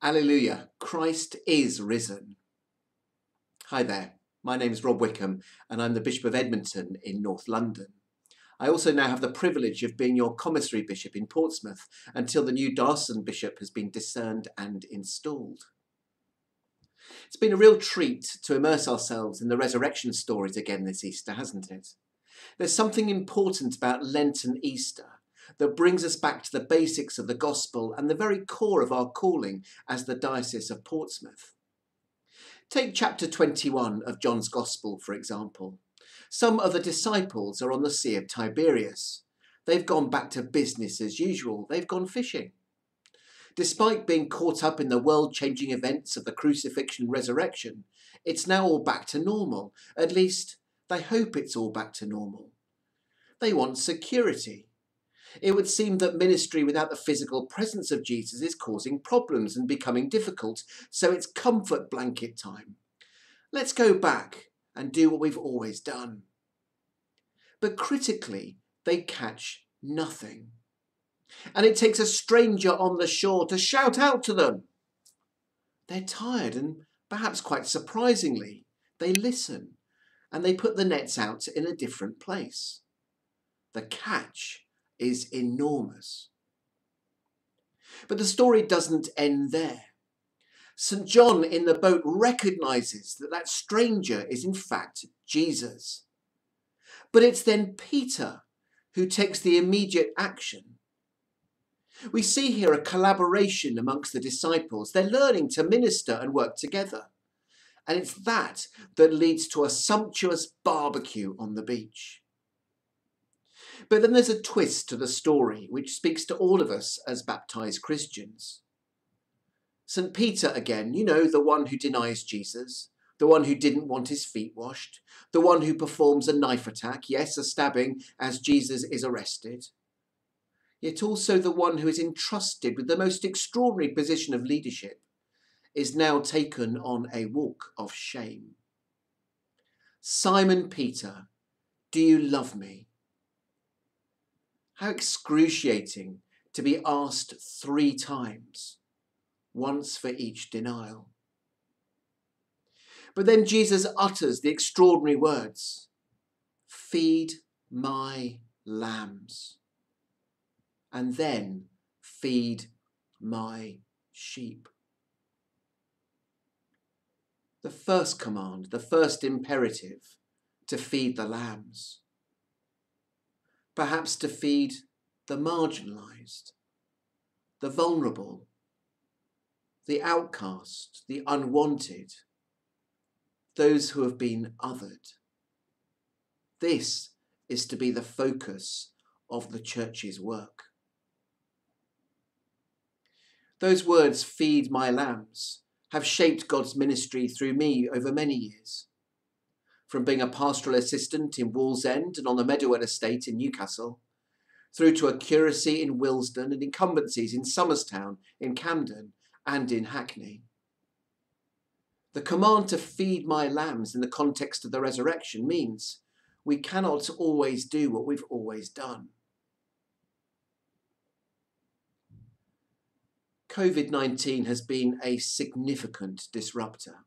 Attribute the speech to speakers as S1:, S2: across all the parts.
S1: Alleluia, Christ is risen. Hi there, my name is Rob Wickham and I'm the Bishop of Edmonton in North London. I also now have the privilege of being your Commissary Bishop in Portsmouth until the new Diocesan Bishop has been discerned and installed. It's been a real treat to immerse ourselves in the resurrection stories again this Easter, hasn't it? There's something important about Lent and Easter that brings us back to the basics of the gospel and the very core of our calling as the Diocese of Portsmouth. Take chapter 21 of John's Gospel, for example. Some of the disciples are on the Sea of Tiberias. They've gone back to business as usual. They've gone fishing. Despite being caught up in the world-changing events of the crucifixion and resurrection, it's now all back to normal. At least, they hope it's all back to normal. They want security. It would seem that ministry without the physical presence of Jesus is causing problems and becoming difficult, so it's comfort blanket time. Let's go back and do what we've always done. But critically, they catch nothing. And it takes a stranger on the shore to shout out to them. They're tired and perhaps quite surprisingly, they listen and they put the nets out in a different place. The catch is enormous. But the story doesn't end there. St. John in the boat recognises that that stranger is in fact Jesus. But it's then Peter who takes the immediate action. We see here a collaboration amongst the disciples. They're learning to minister and work together. And it's that leads to a sumptuous barbecue on the beach. But then there's a twist to the story which speaks to all of us as baptised Christians. St. Peter again, you know, the one who denies Jesus, the one who didn't want his feet washed, the one who performs a knife attack, yes, a stabbing, as Jesus is arrested. Yet also the one who is entrusted with the most extraordinary position of leadership is now taken on a walk of shame. Simon Peter, do you love me? How excruciating to be asked 3 times, once for each denial. But then Jesus utters the extraordinary words, feed my lambs, and then feed my sheep. The first command, the first imperative, to feed the lambs. Perhaps to feed the marginalised, the vulnerable, the outcast, the unwanted, those who have been othered. This is to be the focus of the Church's work. Those words, feed my lambs, have shaped God's ministry through me over many years. From being a pastoral assistant in Wallsend and on the Meadowell estate in Newcastle, through to a curacy in Willesden and incumbencies in Somerstown, in Camden and in Hackney. The command to feed my lambs in the context of the resurrection means we cannot always do what we've always done. COVID-19 has been a significant disruptor.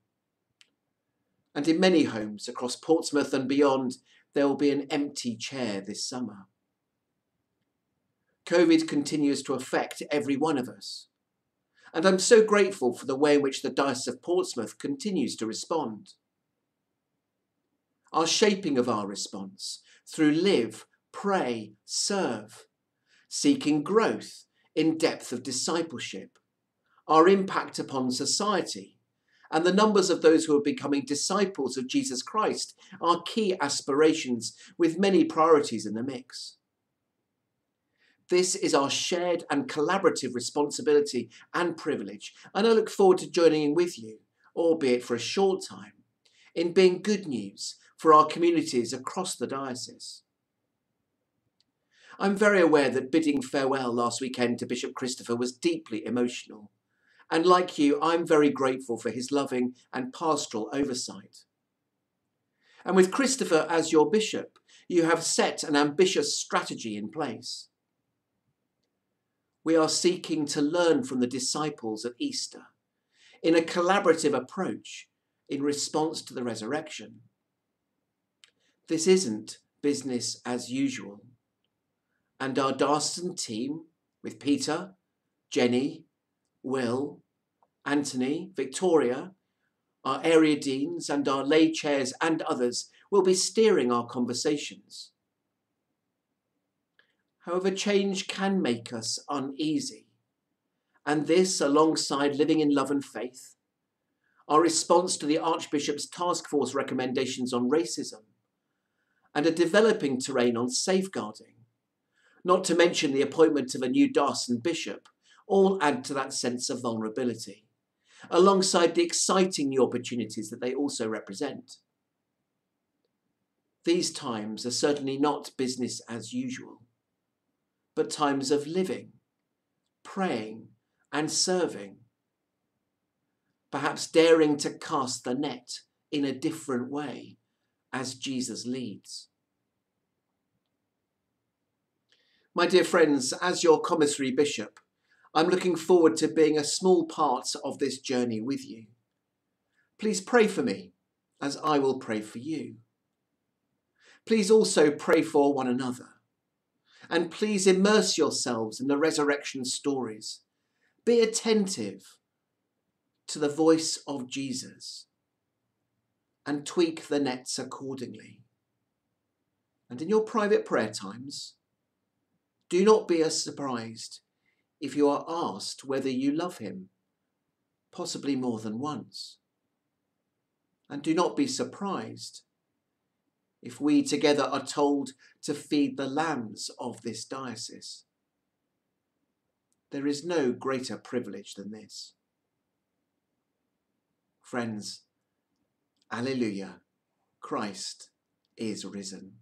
S1: And in many homes across Portsmouth and beyond, there will be an empty chair this summer. COVID continues to affect every one of us. And I'm so grateful for the way in which the Diocese of Portsmouth continues to respond. Our shaping of our response through live, pray, serve, seeking growth in depth of discipleship, our impact upon society, and the numbers of those who are becoming disciples of Jesus Christ are key aspirations with many priorities in the mix. This is our shared and collaborative responsibility and privilege, and I look forward to joining in with you, albeit for a short time, in being good news for our communities across the diocese. I'm very aware that bidding farewell last weekend to Bishop Christopher was deeply emotional. And like you, I'm very grateful for his loving and pastoral oversight. And with Christopher as your bishop, you have set an ambitious strategy in place. We are seeking to learn from the disciples at Easter in a collaborative approach in response to the resurrection. This isn't business as usual. And our diocesan team, with Peter, Jenny, Will, Anthony, Victoria, our area deans and our lay chairs and others, will be steering our conversations. However, change can make us uneasy, and this, alongside living in love and faith, our response to the Archbishop's task force recommendations on racism, and a developing terrain on safeguarding, not to mention the appointment of a new diocesan bishop, all add to that sense of vulnerability, alongside the exciting new opportunities that they also represent. These times are certainly not business as usual, but times of living, praying, and serving, perhaps daring to cast the net in a different way as Jesus leads. My dear friends, as your Commissary Bishop, I'm looking forward to being a small part of this journey with you. Please pray for me as I will pray for you. Please also pray for one another. And please immerse yourselves in the resurrection stories. Be attentive to the voice of Jesus and tweak the nets accordingly. And in your private prayer times, do not be as surprised if you are asked whether you love him, possibly more than once. And do not be surprised if we together are told to feed the lambs of this diocese. There is no greater privilege than this. Friends, Alleluia, Christ is risen.